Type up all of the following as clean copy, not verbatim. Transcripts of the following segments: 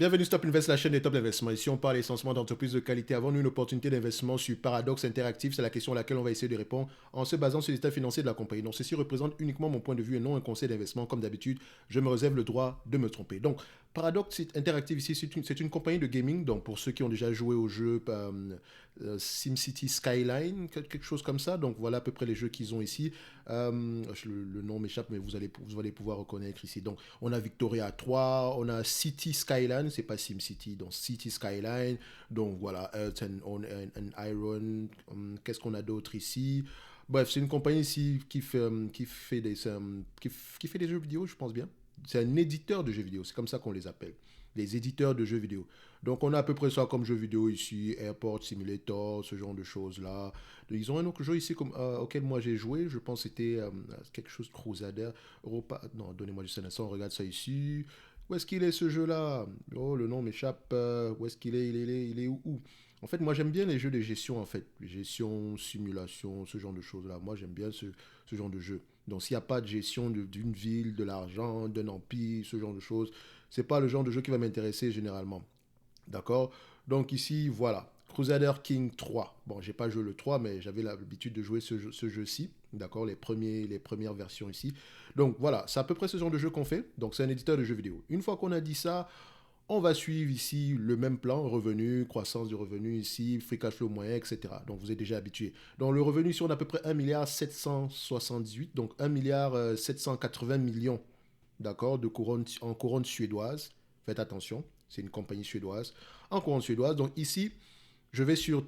Bienvenue Stop Invest, la chaîne des top investissements. Ici, on parle essentiellement d'entreprises de qualité. Avons-nous une opportunité d'investissement sur Paradox Interactive? C'est la question à laquelle on va essayer de répondre en se basant sur les états financiers de la compagnie. Donc, ceci représente uniquement mon point de vue et non un conseil d'investissement. Comme d'habitude, je me réserve le droit de me tromper. Donc, Paradox Interactive ici, c'est une compagnie de gaming. Donc, pour ceux qui ont déjà joué au jeu SimCity Skyline, quelque chose comme ça. Donc, voilà à peu près les jeux qu'ils ont ici. Le nom m'échappe, mais vous allez pouvoir reconnaître ici. Donc, on a Victoria 3, on a City Skyline, c'est pas SimCity, donc City Skyline. Donc voilà, Earth and Iron. Qu'est-ce qu'on a d'autre ici? Bref, c'est une compagnie ici qui fait des jeux vidéo, je pense bien. C'est un éditeur de jeux vidéo, c'est comme ça qu'on les appelle. Les éditeurs de jeux vidéo. Donc on a à peu près ça comme jeux vidéo ici, Airport Simulator, ce genre de choses-là. Ils ont un autre jeu ici auquel moi j'ai joué, je pense que c'était quelque chose de Crusader. Europa... Non, donnez-moi juste un instant, on regarde ça ici. Où est-ce qu'il est ce jeu-là? Oh, le nom m'échappe. Où est-ce qu'il est? Il est où? En fait, moi j'aime bien les jeux de gestion en fait. Gestion, simulation, ce genre de choses-là. Moi j'aime bien ce genre de jeu. Donc s'il n'y a pas de gestion d'une ville, de l'argent, d'un empire, ce genre de choses, c'est pas le genre de jeu qui va m'intéresser généralement. D'accord? Donc ici, voilà. Crusader King 3. Bon, j'ai pas joué le 3, mais j'avais l'habitude de jouer ce jeu-ci. D'accord? Les premières versions ici. Donc voilà, c'est à peu près ce genre de jeu qu'on fait. Donc c'est un éditeur de jeux vidéo. Une fois qu'on a dit ça, on va suivre ici le même plan, revenu, croissance du revenu ici, free cash flow moyen, etc. Donc vous êtes déjà habitué. Donc le revenu ici, on a à peu près 1 milliard 778, donc 1 milliard 780 millions, d'accord, en couronne suédoise. Faites attention, c'est une compagnie suédoise. En couronne suédoise, donc ici, je vais sur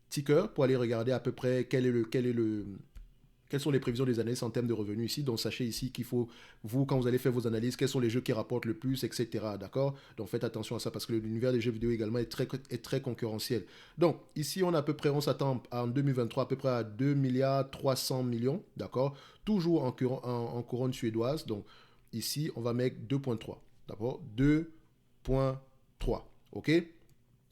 Ticker pour aller regarder à peu près quelles sont les prévisions des analystes en termes de revenus ici. Donc sachez ici qu'il faut, vous, quand vous allez faire vos analyses, quels sont les jeux qui rapportent le plus, etc. D'accord? Donc faites attention à ça parce que l'univers des jeux vidéo également est très concurrentiel. Donc ici, on a à peu près, on s'attend en 2023 à peu près à 2 milliards 300 millions. D'accord? Toujours en couronne suédoise. Donc ici, on va mettre 2,3. D'accord? 2,3. OK?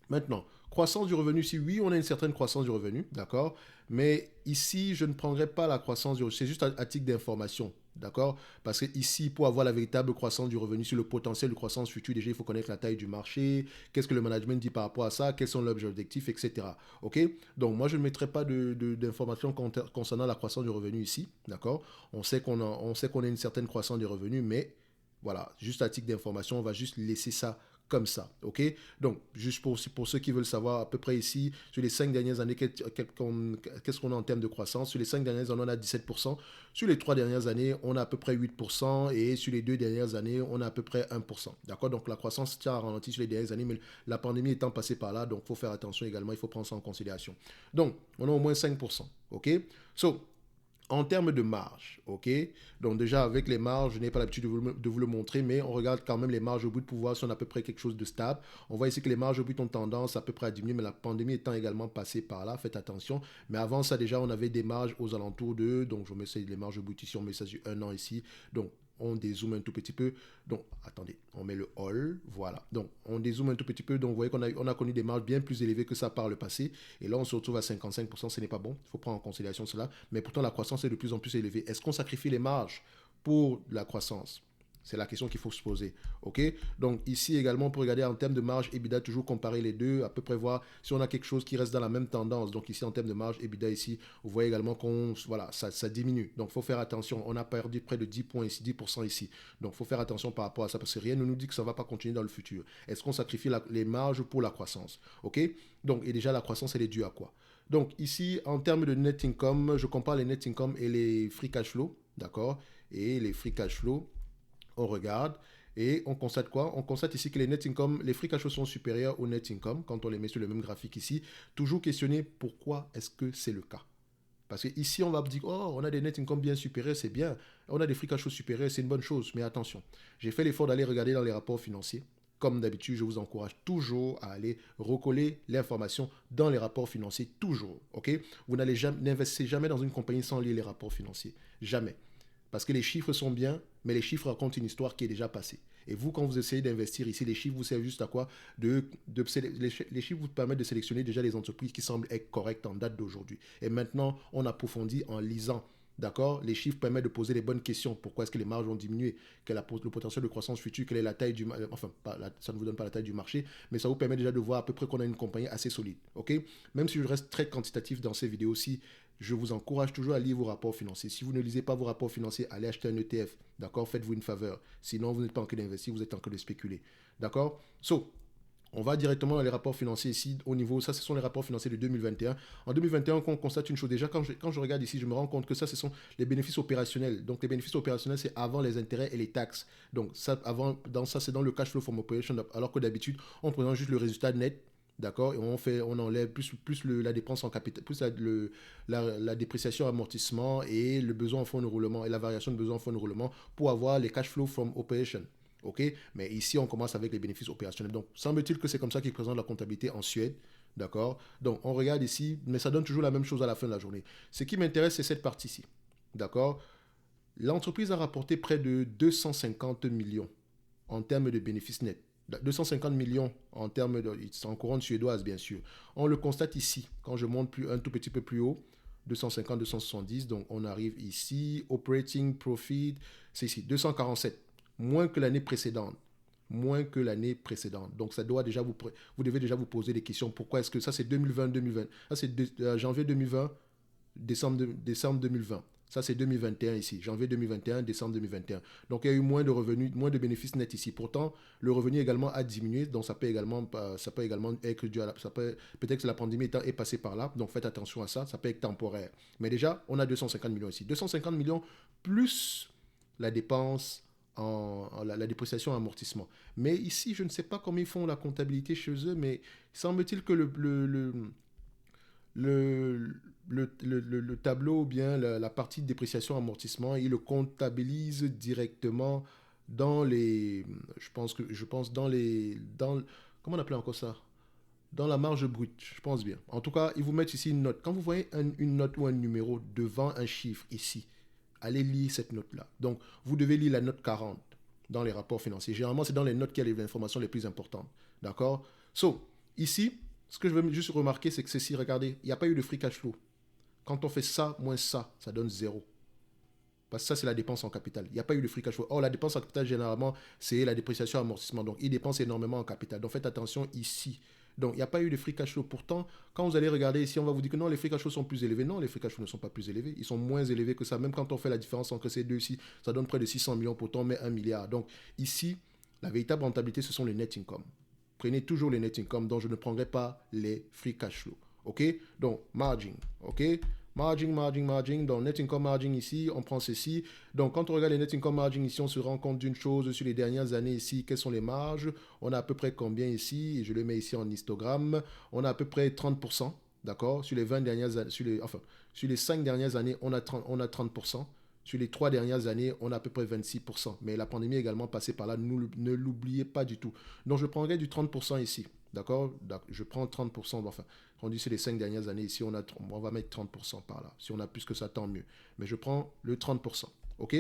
Maintenant, croissance du revenu, si oui, on a une certaine croissance du revenu, d'accord? Mais ici, je ne prendrai pas la croissance du revenu, c'est juste à titre d'information, d'accord? Parce que ici, pour avoir la véritable croissance du revenu sur le potentiel de croissance future, déjà, il faut connaître la taille du marché, qu'est-ce que le management dit par rapport à ça, quels sont leurs objectifs, etc. OK? Donc, moi, je ne mettrai pas d'informations concernant la croissance du revenu ici, d'accord? On sait qu'on a une certaine croissance du revenu, mais voilà, juste à titre d'information, on va juste laisser ça comme ça, ok? Donc, juste pour ceux qui veulent savoir à peu près ici, sur les 5 dernières années, qu'est-ce qu'on a en termes de croissance? Sur les 5 dernières années, on a 17%. Sur les 3 dernières années, on a à peu près 8%. Et sur les 2 dernières années, on a à peu près 1%. D'accord? Donc, la croissance tient à ralentir sur les dernières années, mais la pandémie étant passée par là, donc il faut faire attention également, il faut prendre ça en considération. Donc, on a au moins 5%, ok? So, en termes de marge, ok? Donc déjà avec les marges, je n'ai pas l'habitude de vous le montrer, mais on regarde quand même les marges au bout pour voir si on a à peu près quelque chose de stable. On voit ici que les marges au bout ont tendance à peu près à diminuer, mais la pandémie étant également passée par là, faites attention. Mais avant ça déjà, on avait des marges aux alentours de, donc je mets les marges au bout ici, on met ça sur un an ici. Donc on dézoome un tout petit peu. Donc, attendez, on met le all, voilà. Donc, on dézoome un tout petit peu. Donc, vous voyez on a connu des marges bien plus élevées que ça par le passé. Et là, on se retrouve à 55%, ce n'est pas bon. Il faut prendre en considération cela. Mais pourtant, la croissance est de plus en plus élevée. Est-ce qu'on sacrifie les marges pour la croissance? C'est la question qu'il faut se poser. OK? Donc ici également, on peut regarder en termes de marge EBITDA, toujours comparer les deux, à peu près voir si on a quelque chose qui reste dans la même tendance. Donc ici, en termes de marge EBITDA, ici, vous voyez également qu'on, voilà, ça diminue. Donc il faut faire attention. On a perdu près de 10 points ici, 10% ici. Donc il faut faire attention par rapport à ça parce que rien ne nous dit que ça ne va pas continuer dans le futur. Est-ce qu'on sacrifie les marges pour la croissance? OK? Donc, et déjà, la croissance, elle est due à quoi? Donc ici, en termes de net income, je compare les net income et les free cash flow. D'accord? Et les free cash flow, on regarde et on constate quoi? On constate ici que les net income, les free cash flow sont supérieurs au net income quand on les met sur le même graphique ici. Toujours questionner pourquoi est-ce que c'est le cas. Parce que ici, on va dire, oh, on a des net income bien supérieurs, c'est bien. On a des free cash flow supérieurs, c'est une bonne chose. Mais attention, j'ai fait l'effort d'aller regarder dans les rapports financiers. Comme d'habitude, je vous encourage toujours à aller recoller l'information dans les rapports financiers, toujours. Ok? Vous n'investissez jamais dans une compagnie sans lire les rapports financiers. Jamais. Parce que les chiffres sont bien, mais les chiffres racontent une histoire qui est déjà passée. Et vous, quand vous essayez d'investir ici, les chiffres vous servent juste à quoi les chiffres vous permettent de sélectionner déjà les entreprises qui semblent être correctes en date d'aujourd'hui. Et maintenant, on approfondit en lisant D'accord? Les chiffres permettent de poser les bonnes questions. Pourquoi est-ce que les marges ont diminué? Quel est le potentiel de croissance future? Quelle est la taille du marché? Enfin, ça ne vous donne pas la taille du marché, mais ça vous permet déjà de voir à peu près qu'on a une compagnie assez solide. OK? Même si je reste très quantitatif dans ces vidéos-ci, je vous encourage toujours à lire vos rapports financiers. Si vous ne lisez pas vos rapports financiers, allez acheter un ETF. D'accord? Faites-vous une faveur. Sinon, vous n'êtes pas en train d'investir, vous êtes en train de spéculer. D'accord? So, on va directement dans les rapports financiers ici, au niveau, ça ce sont les rapports financiers de 2021. En 2021, on constate une chose, déjà quand je regarde ici, je me rends compte que ça ce sont les bénéfices opérationnels. Donc les bénéfices opérationnels, c'est avant les intérêts et les taxes. Donc ça, c'est dans le cash flow from operation, alors que d'habitude, on présente juste le résultat net. D'accord? Et on enlève plus la dépense en capital, plus la dépréciation, amortissement et le besoin en fonds de roulement et la variation de besoin en fonds de roulement pour avoir les cash flow from operation. OK? Mais ici, on commence avec les bénéfices opérationnels. Donc, semble-t-il que c'est comme ça qu'ils présentent la comptabilité en Suède. D'accord? Donc, on regarde ici, mais ça donne toujours la même chose à la fin de la journée. Ce qui m'intéresse, c'est cette partie-ci. D'accord? L'entreprise a rapporté près de 250 millions en termes de bénéfices nets. 250 millions en termes de... C'est en couronne suédoise, bien sûr. On le constate ici, quand je monte un tout petit peu plus haut, 250, 270. Donc, on arrive ici. Operating profit, c'est ici, 247. Moins que l'année précédente. Moins que l'année précédente. Donc, ça doit déjà vous devez déjà vous poser des questions. Pourquoi est-ce que ça, c'est 2020-2020? Ça, c'est janvier 2020, décembre 2020. Ça, c'est 2021 ici. Janvier 2021, décembre 2021. Donc, il y a eu moins de revenus, moins de bénéfices nets ici. Pourtant, le revenu également a diminué. Donc, ça peut également être dû à peut-être que la pandémie est passée par là. Donc, faites attention à ça. Ça peut être temporaire. Mais déjà, on a 250 millions ici. 250 millions plus la dépense la dépréciation amortissement. Mais ici, je ne sais pas comment ils font la comptabilité chez eux, mais semble-t-il que le tableau ou bien la partie de dépréciation amortissement, ils le comptabilisent directement dans les... Je pense comment on appelle encore ça? Dans la marge brute, je pense bien. En tout cas, ils vous mettent ici une note. Quand vous voyez une note ou un numéro devant un chiffre ici, allez lire cette note-là. Donc, vous devez lire la note 40 dans les rapports financiers. Généralement, c'est dans les notes qu'il y a les informations les plus importantes. D'accord? So, ici, ce que je veux juste remarquer, c'est que ceci, regardez, il n'y a pas eu de free cash flow. Quand on fait ça moins ça, ça donne 0. Parce que ça, c'est la dépense en capital. Il n'y a pas eu de free cash flow. Or, la dépense en capital, généralement, c'est la dépréciation amortissement. Donc, ils dépensent énormément en capital. Donc, faites attention ici. Donc, il n'y a pas eu de free cash flow. Pourtant, quand vous allez regarder ici, on va vous dire que non, les free cash flow sont plus élevés. Non, les free cash flow ne sont pas plus élevés. Ils sont moins élevés que ça. Même quand on fait la différence entre ces deux-ci, ça donne près de 600 millions. Pourtant, on met 1 milliard. Donc, ici, la véritable rentabilité, ce sont les net income. Prenez toujours les net income, dont je ne prendrai pas les free cash flow. OK? Donc, margin. OK? Margin. Donc, net income margin ici, on prend ceci. Donc, quand on regarde les net income margin ici, on se rend compte d'une chose sur les dernières années ici. Quelles sont les marges? On a à peu près combien ici? Et je le mets ici en histogramme. On a à peu près 30%. D'accord? Sur les 20 dernières années, sur les 5 dernières années, on a 30%. Sur les 3 dernières années, on a à peu près 26%. Mais la pandémie est également passée par là. Ne l'oubliez pas du tout. Donc, je prendrai du 30% ici. D'accord? Je prends 30%. Enfin, on dit c'est les 5 dernières années. Ici, on va mettre 30% par là. Si on a plus que ça, tant mieux. Mais je prends le 30%. OK?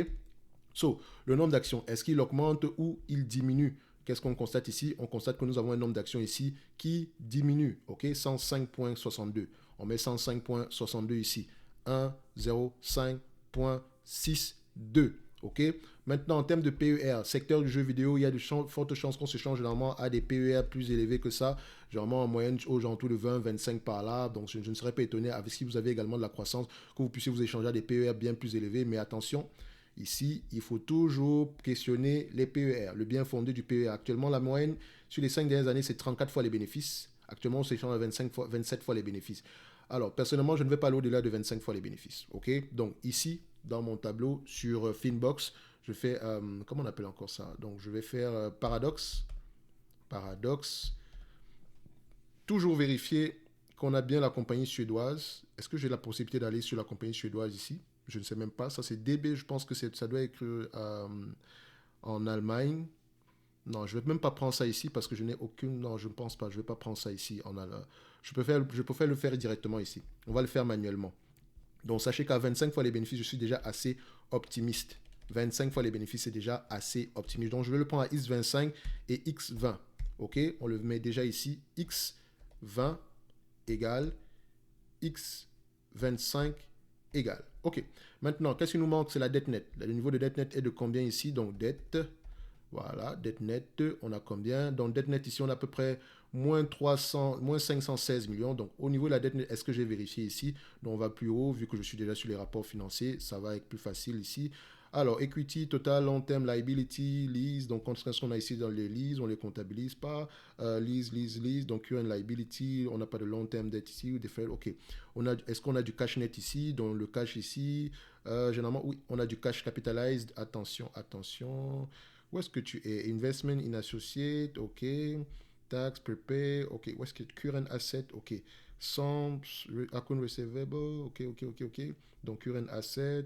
So, le nombre d'actions, est-ce qu'il augmente ou il diminue? Qu'est-ce qu'on constate ici? On constate que nous avons un nombre d'actions ici qui diminue. OK? 105.62. On met 105.62 ici. 105.62. OK? Maintenant, en termes de PER, secteur du jeu vidéo, il y a de fortes chances qu'on se change généralement à des PER plus élevés que ça. Généralement, en moyenne, aux alentours de 20, 25 par là. Donc, je ne serais pas étonné, avec si vous avez également de la croissance, que vous puissiez vous échanger à des PER bien plus élevés. Mais attention, ici, il faut toujours questionner les PER, le bien fondé du PER. Actuellement, la moyenne sur les 5 dernières années, c'est 34 fois les bénéfices. Actuellement, on s'échange à 27 fois les bénéfices. Alors, personnellement, je ne vais pas aller au-delà de 25 fois les bénéfices. OK? Donc, ici, dans mon tableau sur Finbox, je fais, comment on appelle encore ça? Donc, je vais faire Paradox. Toujours vérifier qu'on a bien la compagnie suédoise. Est-ce que j'ai la possibilité d'aller sur la compagnie suédoise ici? Je ne sais même pas. Ça, c'est DB. Je pense que ça doit être en Allemagne. Non, je ne vais même pas prendre ça ici parce que je n'ai aucune... Non, je ne pense pas. Je ne vais pas prendre ça ici. Je préfère le faire directement ici. On va le faire manuellement. Donc, sachez qu'à 25 fois les bénéfices, je suis déjà assez optimiste. 25 fois les bénéfices, c'est déjà assez optimiste. Donc, je vais le prendre à X25 et X20. OK? On le met déjà ici. X20 égale X25 égal. OK. Maintenant, qu'est-ce qui nous manque? C'est la dette nette. Le niveau de dette nette est de combien ici? Donc, dette, voilà, dette nette, on a combien? Donc, dette nette ici, on a à peu près moins 516 millions. Donc, au niveau de la dette nette, est-ce que j'ai vérifié ici? Donc, on va plus haut, vu que je suis déjà sur les rapports financiers, ça va être plus facile ici. Alors, equity, total, long term, liability, lease. Donc, qu'est-ce qu'on a ici dans les leases? On ne les comptabilise pas. Lease. Donc, current liability, on n'a pas de long term debt ici. Ou deferred. OK. Est-ce qu'on a du cash net ici? Donc, le cash ici, généralement, oui, on a du cash capitalized. Attention. Où est-ce que tu es? Investment in associate. OK. Tax, prepay. OK. Où est-ce que current asset? OK. Some account receivable. OK. Donc, current asset.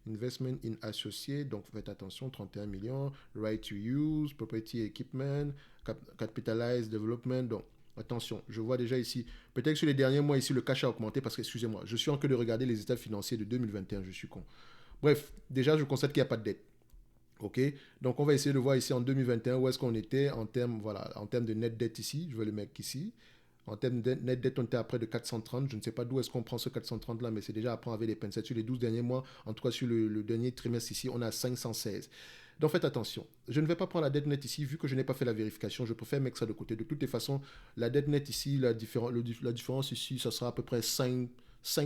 Investment in associate, donc faites attention, 31 millions. Right to use, property equipment, capitalized development. Donc, attention, je vois déjà ici, peut-être que sur les derniers mois ici, le cash a augmenté parce que, excusez-moi, je suis en train de regarder les états financiers de 2021, je suis con. Bref, déjà, je constate qu'il n'y a pas de dette. OK, donc on va essayer de voir ici en 2021 où est-ce qu'on était en termes, voilà, en termes de net dette ici. Je vais le mettre ici. En termes de net dette, on était à près de 430. Je ne sais pas d'où est-ce qu'on prend ce 430 là, mais c'est déjà à prendre avec les pincettes. Sur les 12 derniers mois, en tout cas sur le dernier trimestre ici, on a 516. Donc faites attention. Je ne vais pas prendre la dette nette ici, vu que je n'ai pas fait la vérification. Je préfère mettre ça de côté. De toutes les façons, la dette nette ici, la différence ici, ça sera à peu près 5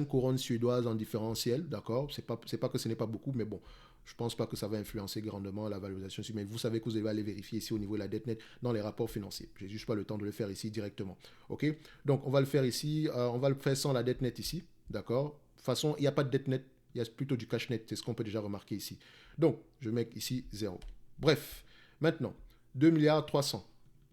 couronnes suédoises en différentiel. D'accord? C'est pas que ce n'est pas beaucoup, mais bon. Je ne pense pas que ça va influencer grandement la valorisation ici, mais vous savez que vous allez aller vérifier ici au niveau de la dette nette dans les rapports financiers. Je n'ai juste pas le temps de le faire ici directement. OK? Donc, on va le faire ici. On va le faire sans la dette nette ici. D'accord? De toute façon, il n'y a pas de dette nette. Il y a plutôt du cash net. C'est ce qu'on peut déjà remarquer ici. Donc, je mets ici 0. Bref, maintenant, 2 milliards 300.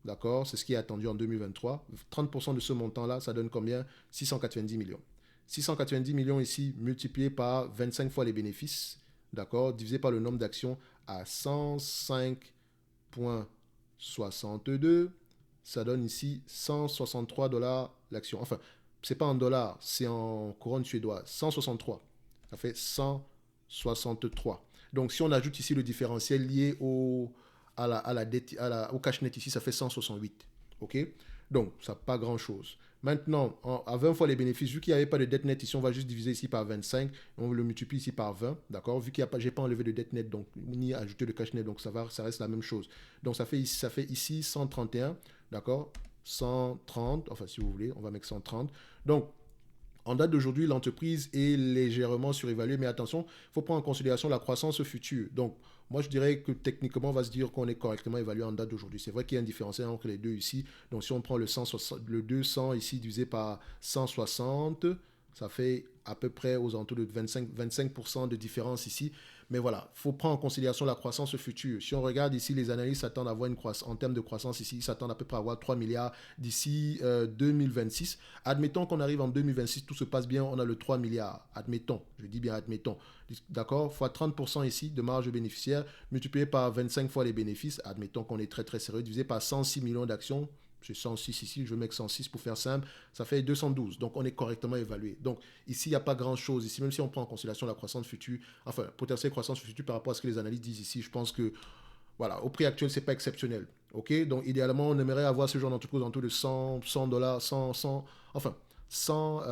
D'accord? C'est ce qui est attendu en 2023. 30% de ce montant-là, ça donne combien? 690 millions. 690 millions ici, multiplié par 25 fois les bénéfices. D'accord, divisé par le nombre d'actions à 105,62, ça donne ici 163 $ l'action. Enfin, c'est pas en dollars, c'est en couronne suédoise. 163, ça fait 163. Donc, si on ajoute ici le différentiel lié au cash net ici, ça fait 168. OK? Donc, ça n'a pas grand-chose. Maintenant, à 20 fois les bénéfices, vu qu'il n'y avait pas de dette nette ici, on va juste diviser ici par 25. On le multiplie ici par 20. D'accord? Vu que je n'ai pas enlevé de dette nette, donc ni ajouté de cash net, donc ça reste la même chose. Donc, ça fait ici 131. D'accord? 130. Enfin, si vous voulez, on va mettre 130. Donc, en date d'aujourd'hui, l'entreprise est légèrement surévaluée, mais attention, il faut prendre en considération la croissance future. Donc, moi, je dirais que techniquement, on va se dire qu'on est correctement évalué en date d'aujourd'hui. C'est vrai qu'il y a un différentiel entre les deux ici. Donc, si on prend le 200 ici divisé par 160, ça fait à peu près aux alentours de 25% de différence ici. Mais voilà, il faut prendre en considération la croissance future. Si on regarde ici, les analystes s'attendent à avoir une croissance, en termes de croissance ici, ils s'attendent à peu près à avoir 3 milliards d'ici 2026. Admettons qu'on arrive en 2026, tout se passe bien, on a le 3 milliards. Admettons, je dis bien admettons. D'accord, fois 30% ici de marge bénéficiaire, multiplié par 25 fois les bénéfices, admettons qu'on est très très sérieux, divisé par 106 millions d'actions. J'ai 106 ici, je vais mettre 106 pour faire simple, ça fait 212. Donc, on est correctement évalué. Donc, ici, il n'y a pas grand-chose. Ici, même si on prend en considération la croissance future, enfin, potentielle croissance future par rapport à ce que les analystes disent ici, je pense que, voilà, au prix actuel, ce n'est pas exceptionnel. OK? Donc, idéalement, on aimerait avoir ce genre d'entreprise autour de 100 $, 100,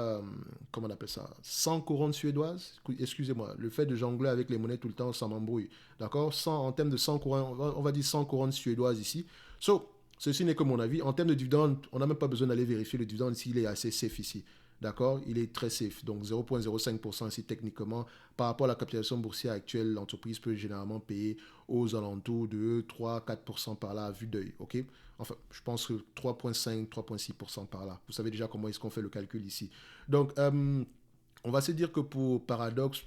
comment on appelle ça? 100 couronnes suédoises. Excusez-moi, le fait de jongler avec les monnaies tout le temps, ça m'embrouille. D'accord? 100, en termes de 100 couronnes, on va dire 100 couronnes suédoises ici. So, ceci n'est que mon avis. En termes de dividendes, on n'a même pas besoin d'aller vérifier le dividende ici, il est assez safe ici. D'accord? Il est très safe. Donc 0,05% ici techniquement. Par rapport à la capitalisation boursière actuelle, l'entreprise peut généralement payer aux alentours de 3-4% par là à vue d'œil. OK? Enfin, je pense que 3,5-3,6% par là. Vous savez déjà comment est-ce qu'on fait le calcul ici. Donc, on va se dire que pour Paradox,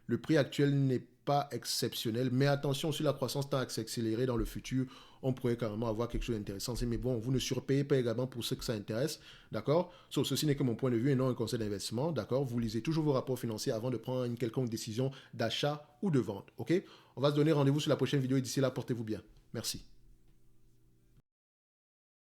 le prix actuel n'est pas exceptionnel, mais attention, si la croissance tend à s'accélérer dans le futur, on pourrait carrément avoir quelque chose d'intéressant. Mais bon, vous ne surpayez pas également pour ceux que ça intéresse, d'accord? Ceci n'est que mon point de vue et non un conseil d'investissement, d'accord? Vous lisez toujours vos rapports financiers avant de prendre une quelconque décision d'achat ou de vente, ok? On va se donner rendez-vous sur la prochaine vidéo et d'ici là, portez-vous bien. Merci.